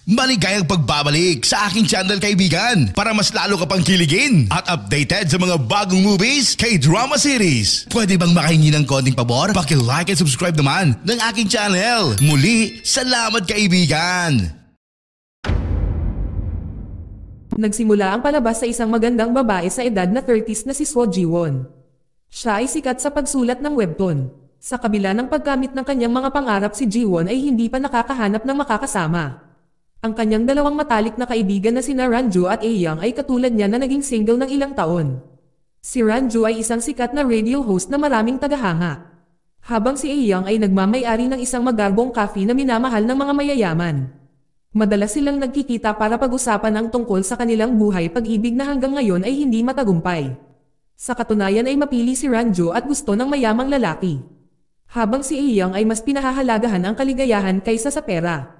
Maligayang pagbabalik sa aking channel kaibigan para mas lalo ka pang kiligin at updated sa mga bagong movies, K-drama series. Pwede bang makahingi ng konting pabor? Paki-like and subscribe naman ng aking channel. Muli, salamat kaibigan! Nagsimula ang palabas sa isang magandang babae sa edad na 30s na si Seo Ji-won. Siya ay sikat sa pagsulat ng webtoon. Sa kabila ng pagkamit ng kanyang mga pangarap, si Ji-won ay hindi pa nakakahanap ng makakasama. Ang kanyang dalawang matalik na kaibigan na sina Ranju at Ayoung ay katulad niya na naging single ng ilang taon. Si Ranju ay isang sikat na radio host na maraming tagahanga. Habang si Ayoung ay nagmamay-ari ng isang magarbong cafe na minamahal ng mga mayayaman. Madalas silang nagkikita para pag-usapan ang tungkol sa kanilang buhay pag-ibig na hanggang ngayon ay hindi matagumpay. Sa katunayan ay mapili si Ranju at gusto ng mayamang lalaki. Habang si Ayoung ay mas pinahahalagahan ang kaligayahan kaysa sa pera.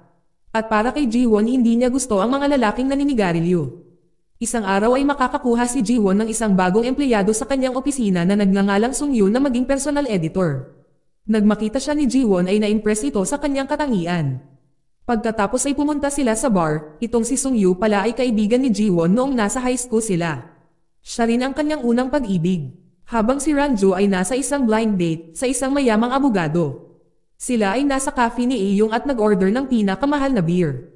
At para kay Ji-won hindi niya gusto ang mga lalaking naninigarilyo. Isang araw ay makakakuha si Ji-won ng isang bagong empleyado sa kanyang opisina na nagngangalang Sung-yu na maging personal editor. Nagmakita siya ni Ji-won ay na-impress ito sa kanyang katangian. Pagkatapos ay pumunta sila sa bar. Itong si Sung-yu pala ay kaibigan ni Ji-won noong nasa high school sila. Siya rin ang kanyang unang pag-ibig. Habang si Ranju ay nasa isang blind date sa isang mayamang abogado. Sila ay nasa cafe ni Ayoung at nag-order ng pinakamahal na beer.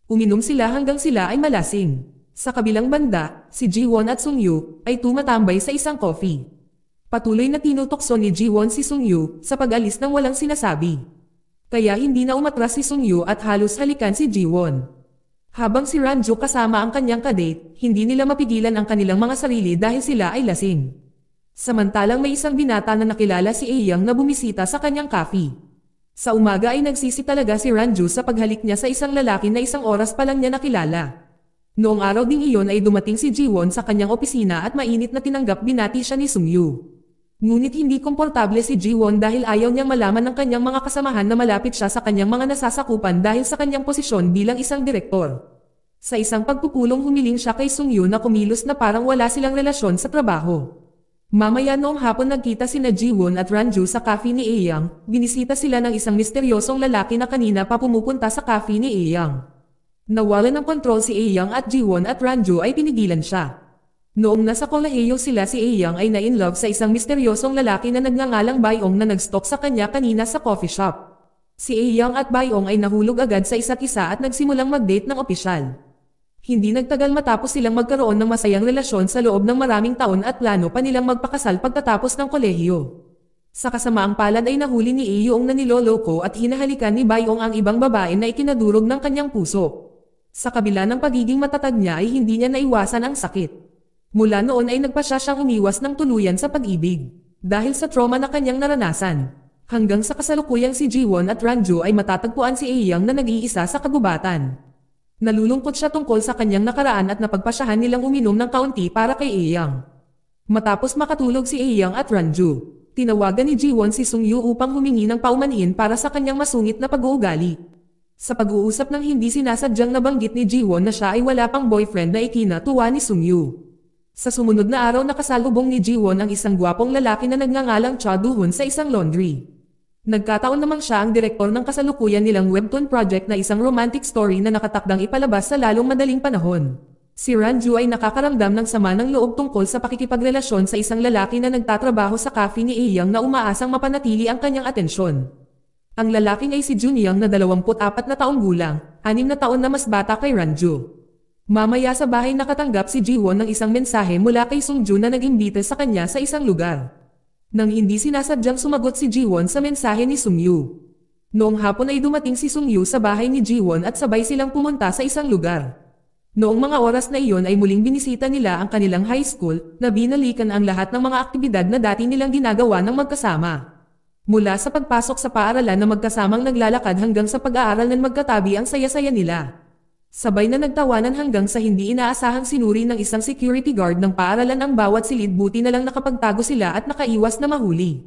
Uminom sila hanggang sila ay malasing. Sa kabilang banda, si Ji-won at Sung-yu ay tumatambay sa isang coffee. Patuloy na tinutokso ni Ji-won si Sung-yu sa pag-alis ng walang sinasabi. Kaya hindi na umatras si Sung-yu at halos halikan si Ji-won. Habang si Ranju kasama ang kanyang kadate, hindi nila mapigilan ang kanilang mga sarili dahil sila ay lasing. Samantalang may isang binata na nakilala si Ayoung na bumisita sa kanyang cafe. Sa umaga ay nagsisi talaga si Ranju sa paghalik niya sa isang lalaki na isang oras pa lang niya nakilala. Noong araw ding iyon ay dumating si Ji-won sa kanyang opisina at mainit na tinanggap binati siya ni Sung-yu. Ngunit hindi komportable si Ji-won dahil ayaw niyang malaman ng kanyang mga kasamahan na malapit siya sa kanyang mga nasasakupan dahil sa kanyang posisyon bilang isang direktor. Sa isang pagpupulong humiling siya kay Sung-yu na kumilos na parang wala silang relasyon sa trabaho. Mamaya noong hapon nagkita sina Ji-won at Ranju sa cafe ni Ayoung, binisita sila ng isang misteryosong lalaki na kanina pa pumupunta sa cafe ni Ayoung. Nawalan ng kontrol si Ayoung at Ji-won at Ranju ay pinigilan siya. Noong nasa kolehiyo sila si Ayoung ay na-inlove sa isang misteryosong lalaki na nagngangalang Baeong na nag-stalk sa kanya kanina sa coffee shop. Si Ayoung at Baeong ay nahulog agad sa isa't isa at nagsimulang mag-date ng opisyal. Hindi nagtagal matapos silang magkaroon ng masayang relasyon sa loob ng maraming taon at plano pa nilang magpakasal pagkatapos ng kolehiyo. Sa kasamaang palad ay nahuli ni Ayoung na niloloko at hinahalikan ni Baeong ang ibang babae na ikinadurog ng kanyang puso. Sa kabila ng pagiging matatag niya ay hindi niya naiwasan ang sakit. Mula noon ay nagpasya siyang umiwas ng tuluyan sa pag-ibig. Dahil sa trauma na kanyang naranasan. Hanggang sa kasalukuyang si Ji-won at Ranju ay matatagpuan si Ayoung na nag-iisa sa kagubatan. Nalulungkot siya tungkol sa kanyang nakaraan at napagpasyahan nilang uminom ng kaunti para kay Ayoung. Matapos makatulog si Ayoung at Ranju, tinawagan ni Ji-won si Sung-yu upang humingi ng paumanhin para sa kanyang masungit na pag-uugali. Sa pag-uusap ng hindi sinasadyang nabanggit ni Ji-won na siya ay wala pang boyfriend na ikinatuwa ni Sung-yu. Sa sumunod na araw nakasalubong ni Ji-won ang isang gwapong lalaki na nagngangalang Cha Do-hoon sa isang laundry. Nagkataon namang siya ang direktor ng kasalukuyan nilang webtoon project na isang romantic story na nakatakdang ipalabas sa lalong madaling panahon. Si Ranju ay nakakaramdam ng sama ng loob tungkol sa pakikipagrelasyon sa isang lalaki na nagtatrabaho sa cafe ni Ayoung na umaasang mapanatili ang kanyang atensyon. Ang lalaking ay si Junyoung na 24 na taong gulang, 6 na taon na mas bata kay Ranju. Mamaya sa bahay nakatanggap si Ji-won ng isang mensahe mula kay Sung-ju na nag-imbita sa kanya sa isang lugar. Nang hindi sinasadyang sumagot si Ji-won sa mensahe ni Sung-yu. Noong hapon ay dumating si Sung-yu sa bahay ni Ji-won at sabay silang pumunta sa isang lugar. Noong mga oras na iyon ay muling binisita nila ang kanilang high school na binalikan ang lahat ng mga aktibidad na dati nilang ginagawa ng magkasama. Mula sa pagpasok sa paaralan na magkasamang naglalakad hanggang sa pag-aaral ng magkatabi ang saya-saya nila. Sabay na nagtawanan hanggang sa hindi inaasahang sinuri ng isang security guard ng paaralan ang bawat silid, buti na lang nakapagtago sila at nakaiwas na mahuli.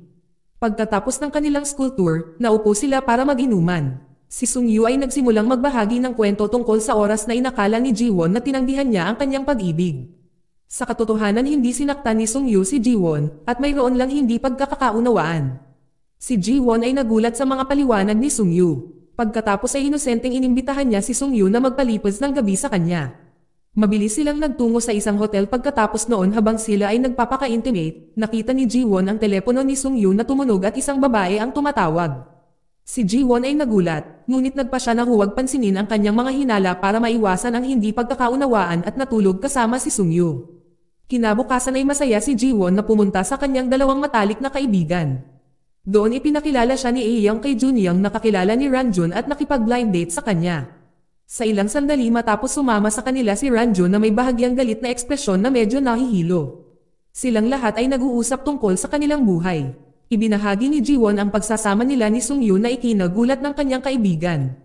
Pagkatapos ng kanilang school tour, naupo sila para mag-inuman. Si Sung-yu ay nagsimulang magbahagi ng kwento tungkol sa oras na inakala ni Ji-won na tinanggihan niya ang kanyang pag-ibig. Sa katotohanan hindi sinaktan ni Sung-yu si Ji-won at mayroon lang hindi pagkakaunawaan. Si Ji-won ay nagulat sa mga paliwanag ni Sung-yu. Pagkatapos ay inosenteng inimbitahan niya si Sung Yu na magpalipas ng gabi sa kanya. Mabilis silang nagtungo sa isang hotel pagkatapos noon habang sila ay nagpapaka-intimate, nakita ni Ji-won ang telepono ni Sung Yu na tumunog at isang babae ang tumatawag. Si Ji-won ay nagulat, ngunit nagpa siya na huwag pansinin ang kanyang mga hinala para maiwasan ang hindi pagkakaunawaan at natulog kasama si Sung Yu. Kinabukasan ay masaya si Ji-won na pumunta sa kanyang dalawang matalik na kaibigan. Doon ipinakilala siya ni Aeyang kay Junyang na kakilala ni Ranjun at nakipag-blind date sa kanya. Sa ilang sandali matapos sumama sa kanila si Ranjun na may bahagyang galit na ekspresyon na medyo nahihilo. Silang lahat ay nag-uusap tungkol sa kanilang buhay. Ibinahagi ni Ji-won ang pagsasama nila ni Sung Yu na ikinagulat ng kanyang kaibigan.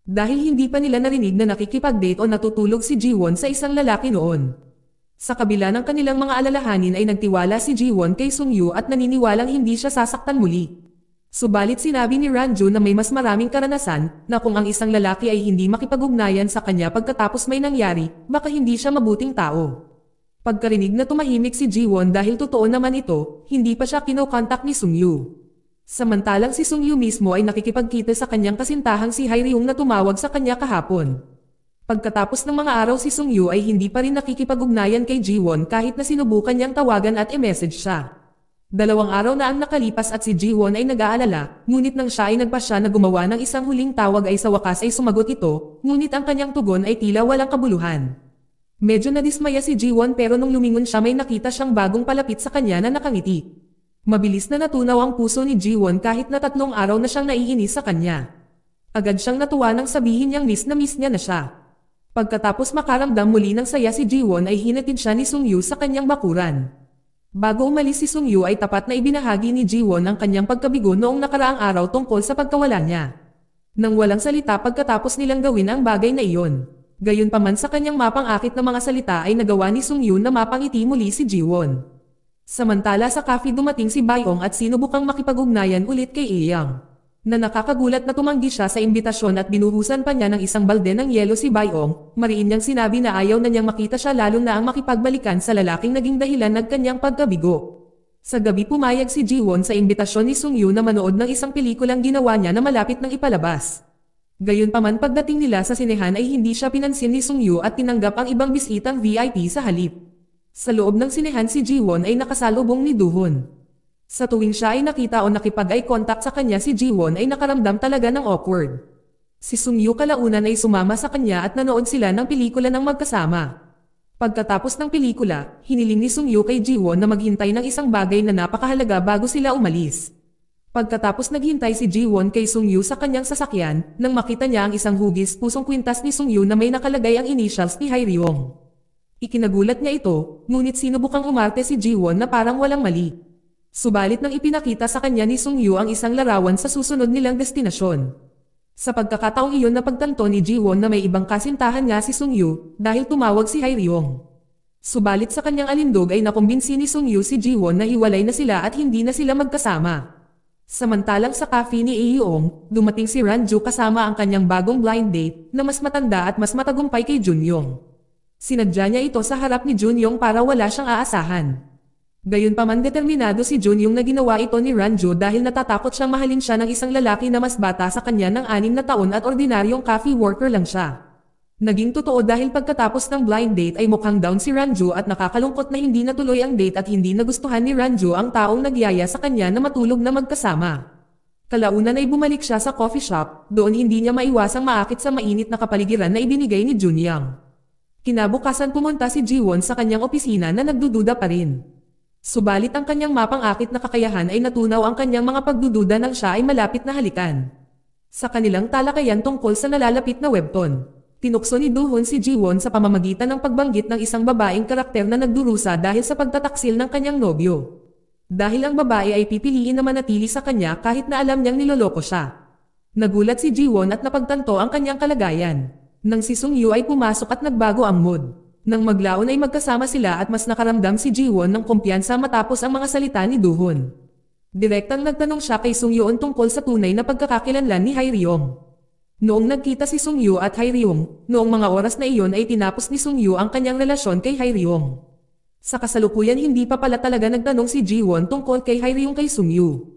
Dahil hindi pa nila narinig na nakikipag-date o natutulog si Ji-won sa isang lalaki noon. Sa kabila ng kanilang mga alalahanin ay nagtiwala si Ji-won kay Sung Yu at naniniwalang hindi siya sasaktan muli. Subalit sinabi ni Ranjun na may mas maraming karanasan na kung ang isang lalaki ay hindi makipag-ugnayan sa kanya pagkatapos may nangyari, baka hindi siya mabuting tao. Pagkarinig na tumahimik si Ji-won dahil totoo naman ito, hindi pa siya kinokontak ni Sung Yu. Samantalang si Sung Yu mismo ay nakikipagkita sa kanyang kasintahang si Hae-ryung na tumawag sa kanya kahapon. Pagkatapos ng mga araw si Sung Yu ay hindi pa rin nakikipag-ugnayan kay Ji-won kahit na sinubukan niyang tawagan at i-message siya. 2 araw na ang nakalipas at si Ji-won ay nag-aalala, ngunit nang siya ay nagpasya na gumawa ng isang huling tawag ay sa wakas ay sumagot ito, ngunit ang kanyang tugon ay tila walang kabuluhan. Medyo nadismaya si Ji-won pero nung lumingon siya may nakita siyang bagong palapit sa kanya na nakangiti. Mabilis na natunaw ang puso ni Ji-won kahit na 3 araw na siyang naiinis sa kanya. Agad siyang natuwa nang sabihin niyang miss niya na siya. Pagkatapos makaramdam muli ng saya si Ji-won ay hinatid siya ni Sung Yu sa kanyang bakuran. Bago umalis si Sung Yu ay tapat na ibinahagi ni Ji-won ang kanyang pagkabigo noong nakaraang araw tungkol sa pagkawala niya. Nang walang salita pagkatapos nilang gawin ang bagay na iyon. Gayunpaman sa kanyang mapang-akit na mga salita ay nagawa ni Sung Yu na mapangiti muli si Ji-won. Samantala sa cafe dumating si Bae-ong at sinubukang makipag-ugnayan ulit kay Aeyang. Na nakakagulat na tumanggi siya sa imbitasyon at binuhusan pa niya ng isang balde ng yelo si Bae-ong, mariin niyang sinabi na ayaw na niyang makita siya lalo na ang makipagbalikan sa lalaking naging dahilan ng kanyang pagkabigo. Sa gabi pumayag si Ji-won sa imbitasyon ni Sung Yu na manood ng isang pelikulang ginawa niya na malapit ng ipalabas. Gayunpaman pagdating nila sa sinehan ay hindi siya pinansin ni Sung Yu at tinanggap ang ibang bisitang VIP sa halip. Sa loob ng sinehan si Ji-won ay nakasalubong ni Do-hun. Sa tuwing siya ay nakita o nakipag-eye contact sa kanya si Ji-won ay nakaramdam talaga ng awkward. Si Sung Yu kalaunan ay sumama sa kanya at nanood sila ng pelikula ng magkasama. Pagkatapos ng pelikula, hiniling ni Sung Yu kay Ji-won na maghintay ng isang bagay na napakahalaga bago sila umalis. Pagkatapos naghintay si Ji-won kay Sung Yu sa kanyang sasakyan, nang makita niya ang isang hugis pusong kwintas ni Sung Yu na may nakalagay ang initials ni Hae-ryung. Ikinagulat niya ito, ngunit sinubukang umarte si Ji-won na parang walang mali. Subalit nang ipinakita sa kanya ni Sung Yu ang isang larawan sa susunod nilang destinasyon. Sa pagkakataong iyon napagtanto ni Ji-won na may ibang kasintahan nga si Sung Yu dahil tumawag si Hae-ryung. Subalit sa kanyang alindog ay nakumbinsi ni Sung Yu si Ji-won na hiwalay na sila at hindi na sila magkasama. Samantalang sa cafe ni Aeyong, dumating si Ranju kasama ang kanyang bagong blind date na mas matanda at mas matagumpay kay Junyong. Sinadya niya ito sa harap ni Junyong para wala siyang aasahan. Gayunpaman determinado si Junyong na ginawa ito ni Ranju dahil natatakot siyang mahalin siya ng isang lalaki na mas bata sa kanya ng 6 na taon at ordinaryong coffee worker lang siya. Naging totoo dahil pagkatapos ng blind date ay mukhang down si Ranju at nakakalungkot na hindi natuloy ang date at hindi nagustuhan ni Ranju ang taong nagyaya sa kanya na matulog na magkasama. Kalaunan ay bumalik siya sa coffee shop, doon hindi niya maiwasang maakit sa mainit na kapaligiran na ibinigay ni Junyang. Kinabukasan pumunta si Ji-won sa kanyang opisina na nagdududa pa rin. Subalit ang kanyang mapang-akit na kakayahan ay natunaw ang kanyang mga pagdududa nang siya ay malapit na halikan. Sa kanilang talakayan tungkol sa nalalapit na webtoon, tinukso ni Do-hun si Ji-won sa pamamagitan ng pagbanggit ng isang babaeng karakter na nagdurusa dahil sa pagtataksil ng kanyang nobyo. Dahil ang babae ay pipiliin na manatili sa kanya kahit na alam niyang niloloko siya. Nagulat si Ji-won at napagtanto ang kanyang kalagayan. Nang si Sung Yu ay pumasok at nagbago ang mood. Nang maglaon ay magkasama sila at mas nakaramdam si Ji-won ng kumpiyansa matapos ang mga salita ni Do-hun. Direktang nagtanong siya kay Sung Yu tungkol sa tunay na pagkakakilanlan ni Hae-ryung. Noong nagkita si Sung Yu at Hae-ryung, noong mga oras na iyon ay tinapos ni Sung Yu ang kanyang relasyon kay Hae-ryung. Sa kasalukuyan hindi pa pala talaga nagtanong si Ji-won tungkol kay Hae-ryung kay Sung Yu.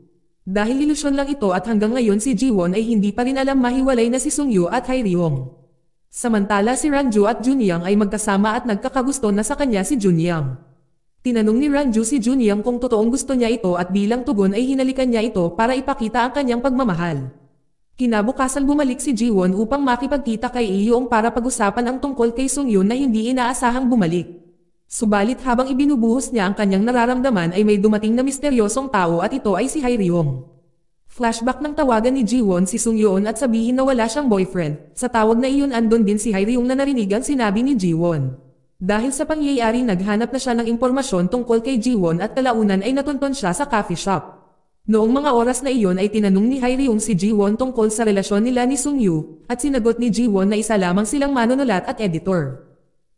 Dahil ilusyon lang ito at hanggang ngayon si Jiwon ay hindi pa rin alam mahiwalay na si Sungyu at Haeryong. Samantala si Ranju at Junyang ay magkasama at nagkakagusto na sa kanya si Junyang. Tinanong ni Ranju si Junyang kung totoong gusto niya ito at bilang tugon ay hinalikan niya ito para ipakita ang kanyang pagmamahal. Kinabukasan bumalik si Jiwon upang makipagkita kay Iyong para pag-usapan ang tungkol kay Sungyu na hindi inaasahang bumalik. Subalit habang ibinubuhos niya ang kanyang nararamdaman ay may dumating na misteryosong tao at ito ay si Haeryong. Flashback ng tawagan ni Jiwon si Sungyoon at sabihin na wala siyang boyfriend. Sa tawag na iyon andon din si Haeryong na narinig ang sinabi ni Jiwon. Dahil sa pangyayari naghanap na siya ng impormasyon tungkol kay Jiwon at kalaunan ay natunton siya sa coffee shop. Noong mga oras na iyon ay tinanong ni Haeryong si Jiwon tungkol sa relasyon nila ni Sungyu at sinagot ni Jiwon na isa lamang silang manunulat at editor.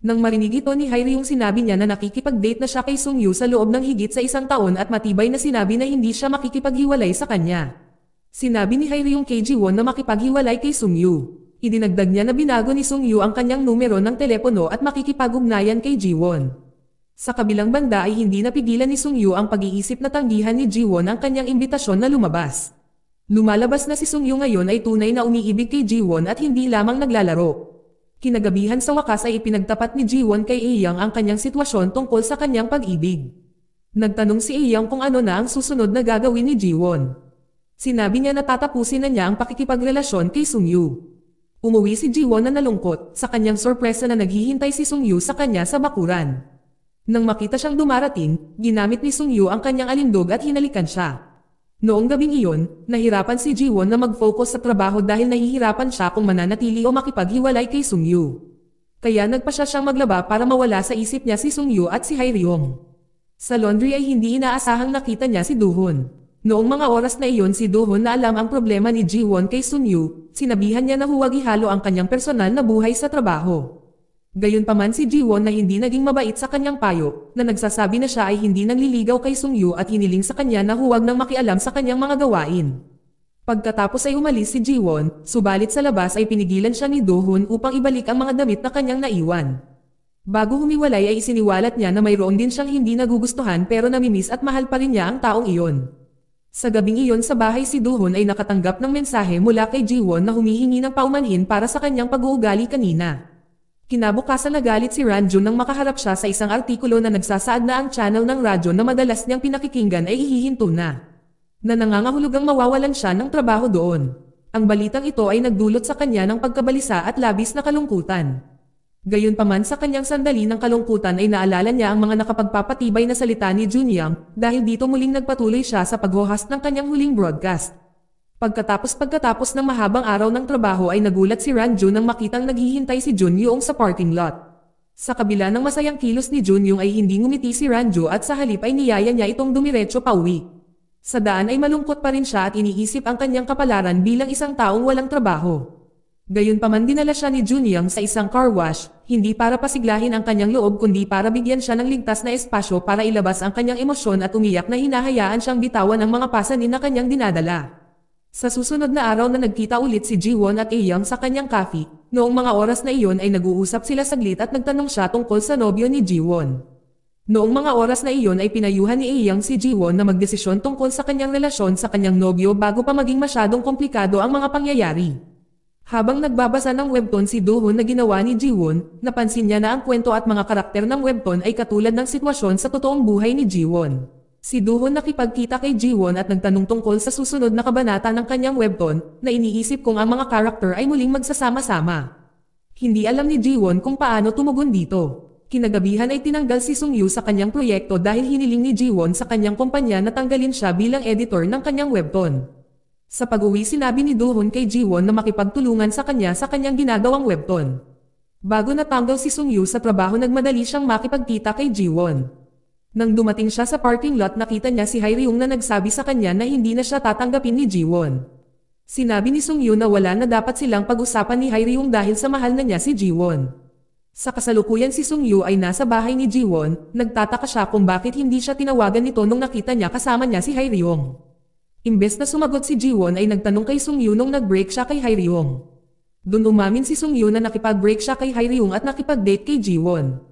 Nang marinig ito ni Haeryong sinabi niya na nakikipag-date na siya kay Sungyu sa loob ng higit sa 1 taon at matibay na sinabi na hindi siya makikipaghiwalay sa kanya. Sinabi ni Haeryong kay Jiwon na makipaghiwalay kay Sungyu. Idinagdag niya na binago ni Sungyu ang kanyang numero ng telepono at makikipag-ugnayan kay Jiwon. Sa kabilang banda ay hindi napigilan ni Sungyu ang pag-iisip na tanggihan ni Jiwon ang kanyang imbitasyon na lumabas. Lumalabas na si Sungyu ngayon ay tunay na umiibig kay Jiwon at hindi lamang naglalaro. Kinagabihan sa wakas ay ipinagtapat ni Jiwon kay Aeyang ang kanyang sitwasyon tungkol sa kanyang pag-ibig. Nagtanong si Aeyang kung ano na ang susunod na gagawin ni Jiwon. Sinabi niya na tatapusin na niya ang pakikipagrelasyon kay Sungyu. Umuwi si Jiwon na nalungkot sa kanyang sorpresa na naghihintay si Sungyu sa kanya sa bakuran. Nang makita siyang dumarating, ginamit ni Sungyu ang kanyang alindog at hinalikan siya. Noong gabing iyon, nahirapan si Jiwon na mag-focus sa trabaho dahil nahihirapan siya kung mananatili o makipaghiwalay kay Sungyu. Kaya nagpasya siyang maglaba para mawala sa isip niya si Sungyu at si Haeryong. Sa laundry ay hindi inaasahang nakita niya si Dohon. Noong mga oras na iyon si Dohon na alam ang problema ni Jiwon kay Sungyu, sinabihan niya na huwag ihalo ang kanyang personal na buhay sa trabaho. Gayunpaman si Jiwon na hindi naging mabait sa kanyang payo, na nagsasabi na siya ay hindi nangliligaw kay Sungyu at hiniling sa kanya na huwag nang makialam sa kanyang mga gawain. Pagkatapos ay umalis si Jiwon, subalit sa labas ay pinigilan siya ni Dohon upang ibalik ang mga damit na kanyang naiwan. Bago humiwalay ay isiniwalat niya na mayroon din siyang hindi nagugustuhan pero namimiss at mahal pa rin niya ang taong iyon. Sa gabing iyon sa bahay si Dohon ay nakatanggap ng mensahe mula kay Jiwon na humihingi ng paumanhin para sa kanyang pag-uugali kanina. Kinabukasan nagalit si Ranju nang makaharap siya sa isang artikulo na nagsasaad na ang channel ng radyo na madalas niyang pinakikinggan ay hihinto na. Na nangangahulugang mawawalan siya ng trabaho doon. Ang balitang ito ay nagdulot sa kanya ng pagkabalisa at labis na kalungkutan. Gayunpaman sa kanyang sandali ng kalungkutan ay naalala niya ang mga nakapagpapatibay na salita ni Junyang dahil dito muling nagpatuloy siya sa pag-host ng kanyang huling broadcast. Pagkatapos ng mahabang araw ng trabaho ay nagulat si Ranju nang makitang naghihintay si Junyong sa parking lot. Sa kabila ng masayang kilos ni Junyong ay hindi ngumiti si Ranju at sa halip ay niyaya niya itong dumiretso pauwi. Sa daan ay malungkot pa rin siya at iniisip ang kanyang kapalaran bilang isang taong walang trabaho. Gayunpaman dinala siya ni Junyong sa isang car wash, hindi para pasiglahin ang kanyang loob kundi para bigyan siya ng ligtas na espasyo para ilabas ang kanyang emosyon at umiyak na hinahayaan siyang bitawan ang mga pasanin na kanyang dinadala. Sa susunod na araw na nagkita ulit si Jiwon at Aeyang sa kanyang cafe, noong mga oras na iyon ay nag-uusap sila saglit at nagtanong siya tungkol sa nobyo ni Jiwon. Noong mga oras na iyon ay pinayuhan ni Aeyang si Jiwon na magdesisyon tungkol sa kanyang relasyon sa kanyang nobyo bago pa maging masyadong komplikado ang mga pangyayari. Habang nagbabasa ng webtoon si Dohon na ginawa ni Jiwon, napansin niya na ang kwento at mga karakter ng webtoon ay katulad ng sitwasyon sa totoong buhay ni Jiwon. Si Dohon nakipagkita kay Jiwon at nagtanong tungkol sa susunod na kabanata ng kanyang webtoon na iniisip kung ang mga karakter ay muling magsasama-sama. Hindi alam ni Jiwon kung paano tumugon dito. Kinagabihan ay tinanggal si Sungyu sa kanyang proyekto dahil hiniling ni Jiwon sa kanyang kumpanya na tanggalin siya bilang editor ng kanyang webtoon. Sa pag-uwi sinabi ni Dohon kay Jiwon na makipagtulungan sa kanyang ginagawang webtoon. Bago natanggal si Sungyu sa trabaho nagmadali siyang makipagkita kay Jiwon. Nang dumating siya sa parking lot nakita niya si Haeryong na nagsabi sa kanya na hindi na siya tatanggapin ni Jiwon. Sinabi ni Sungyu na wala na dapat silang pag-usapan ni Haeryong dahil sa mahal na niya si Jiwon. Sa kasalukuyan si Sungyu ay nasa bahay ni Jiwon, nagtataka siya kung bakit hindi siya tinawagan nito nung nakita niya kasama niya si Haeryong. Imbes na sumagot si Jiwon ay nagtanong kay Sungyu nung nag-break siya kay Haeryong. Doon umamin si Sungyu na nakipag-break siya kay Haeryong at nakipag-date kay Jiwon.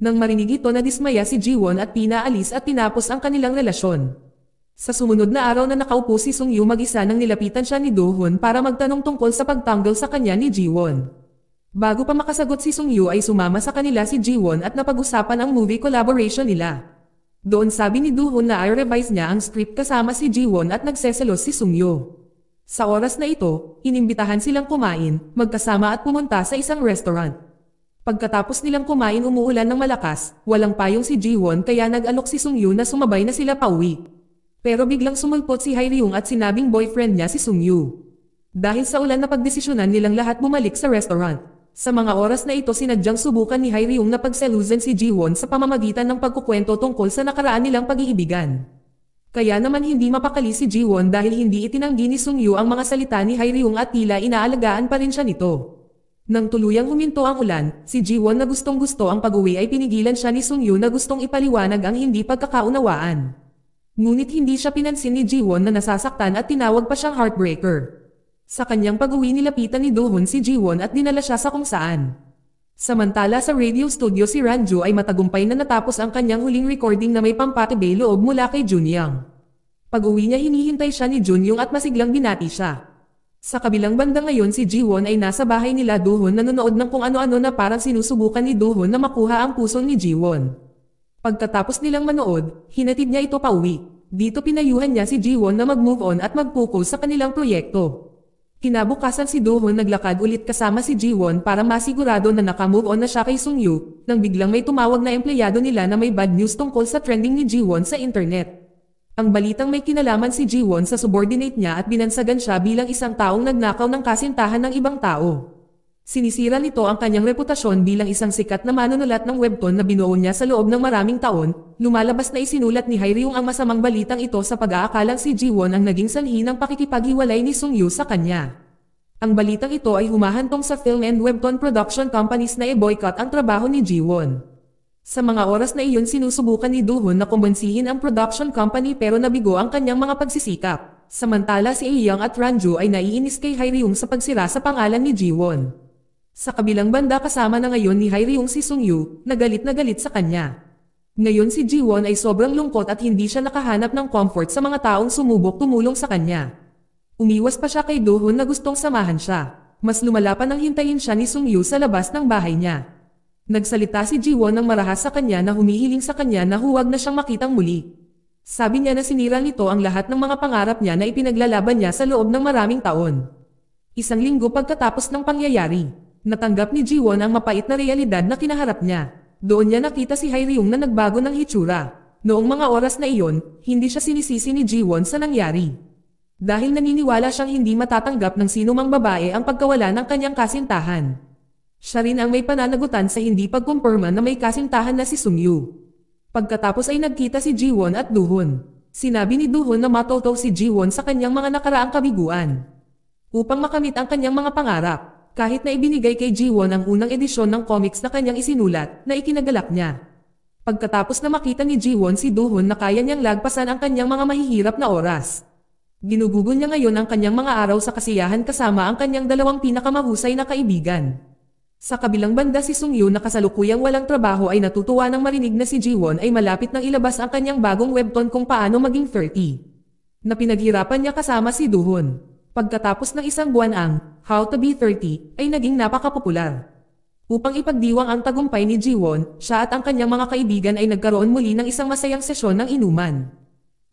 Nang marinig ito nadismaya si Jiwon at pinaalis at tinapos ang kanilang relasyon. Sa sumunod na araw na nakaupo si Sungyu mag-isa nang nilapitan siya ni Do-hun para magtanong tungkol sa pagtanggol sa kanya ni Ji-won. Bago pa makasagot si Sungyu ay sumama sa kanila si Ji-won at napag-usapan ang movie collaboration nila. Doon sabi ni Do-hun na i-revise niya ang script kasama si Ji-won at nagseselos si Sungyu. Sa oras na ito, inimbitahan silang kumain, magkasama at pumunta sa isang restaurant. Pagkatapos nilang kumain umuulan ng malakas, walang payong si Ji-won kaya nag-alok si Sungyu na sumabay na sila pauwi. Pero biglang sumulpot si Hae-ryung at sinabing boyfriend niya si Sungyu. Dahil sa ulan na pagdesisyonan nilang lahat bumalik sa restaurant. Sa mga oras na ito sinadyang subukan ni Hae-ryung na pagselusan si Ji-won sa pamamagitan ng pagkukwento tungkol sa nakaraan nilang pag-iibigan. Kaya naman hindi mapakali si Ji-won dahil hindi itinanggi ni Sungyu ang mga salita ni Hae-ryung at tila inaalagaan pa rin siya nito. Nang tuluyang huminto ang ulan, si Ji-won na gustong-gusto ang pag-uwi ay pinigilan siya ni Sungyu na gustong ipaliwanag ang hindi pagkakaunawaan. Ngunit hindi siya pinansin ni Ji-won na nasasaktan at tinawag pa siyang heartbreaker. Sa kanyang pag-uwi nilapitan ni Do-hun si Ji-won at dinala siya sa kung saan. Samantala sa radio studio si Ranju ay matagumpay na natapos ang kanyang huling recording na may pampatibay loob mula kay Junyoung. Pag-uwi niya hinihintay siya ni Junyoung at masiglang binati siya. Sa kabilang banda ngayon si Ji-won ay nasa bahay nila Do-hun nanonood ng kung ano-ano na parang sinusubukan ni Do-hun na makuha ang puso ni Ji-won. Pagkatapos nilang manood, hinatid niya ito pauwi. Dito pinayuhan niya si Ji-won na mag-move on at mag-focus sa kanilang proyekto. Kinabukasan si Do-hun naglakad ulit kasama si Ji-won para masigurado na naka-move on na siya kay Sungyu, nang biglang may tumawag na empleyado nila na may bad news tungkol sa trending ni Ji-won sa internet. Ang balitang may kinalaman si Ji-won sa subordinate niya at binansagan siya bilang isang taong nagnakaw ng kasintahan ng ibang tao. Sinisira nito ang kanyang reputasyon bilang isang sikat na manunulat ng webtoon na binuo niya sa loob ng maraming taon. Lumalabas na isinulat ni Hae-ryung ang masamang balitang ito sa pag-aakalang si Ji-won ang naging sanhi ng pakikipaghiwalay ni Sungyu sa kanya. Ang balitang ito ay humahantong sa film and webtoon production companies na i-boycott ang trabaho ni Ji-won. Sa mga oras na iyon sinusubukan ni Do-hun na kumbensihin ang production company pero nabigo ang kanyang mga pagsisikap. Samantala si Ae-young at Ranju ay naiinis kay Hae-ryung sa pagsira sa pangalan ni Ji-won. Sa kabilang banda kasama na ngayon ni Hae-ryung si Sungyu, na galit sa kanya. Ngayon si Ji-won ay sobrang lungkot at hindi siya nakahanap ng comfort sa mga taong sumubok tumulong sa kanya. Umiwas pa siya kay Do-hun na gustong samahan siya. Mas lumala pa nang hintayin siya ni Sungyu sa labas ng bahay niya. Nagsalita si Ji-won ng marahas sa kanya na humihiling sa kanya na huwag na siyang makitang muli. Sabi niya na sinira nito ang lahat ng mga pangarap niya na ipinaglalaban niya sa loob ng maraming taon. Isang linggo pagkatapos ng pangyayari, natanggap ni Ji-won ang mapait na realidad na kinaharap niya. Doon niya nakita si Hae-ryung na nagbago ng hitsura. Noong mga oras na iyon, hindi siya sinisisi ni Ji-won sa nangyari. Dahil naniniwala siyang hindi matatanggap ng sinumang babae ang pagkawala ng kanyang kasintahan. Siya rin ang may pananagutan sa hindi pagkumpirma na may kasintahan na si Sungyu. Pagkatapos ay nagkita si Ji-won at Do-hun. Sinabi ni Do-hun na matutuwa si Ji-won sa kanyang mga nakaraang kabiguan. Upang makamit ang kanyang mga pangarap. Kahit na ibinigay kay Ji-won ang unang edisyon ng comics na kanyang isinulat, na ikinagalak niya. Pagkatapos na makita ni Ji-won si Do-hun na kaya niyang lagpasan ang kanyang mga mahihirap na oras. Ginugugol niya ngayon ang kanyang mga araw sa kasiyahan kasama ang kanyang dalawang pinakamahusay na kaibigan. Sa kabilang banda si Sungyu na kasalukuyang walang trabaho ay natutuwa nang marinig na si Ji-won ay malapit nang ilabas ang kanyang bagong webtoon kung paano maging 30. Na pinaghirapan niya kasama si Do-hun. Pagkatapos ng isang buwan ang How to be 30 ay naging napakapopular. Upang ipagdiwang ang tagumpay ni Ji-won, siya at ang kanyang mga kaibigan ay nagkaroon muli ng isang masayang sesyon ng inuman.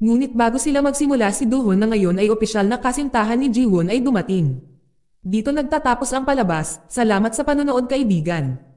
Ngunit bago sila magsimula si Do-hun na ngayon ay opisyal na kasintahan ni Ji-won ay dumating. Dito nagtatapos ang palabas. Salamat sa panonood kaibigan.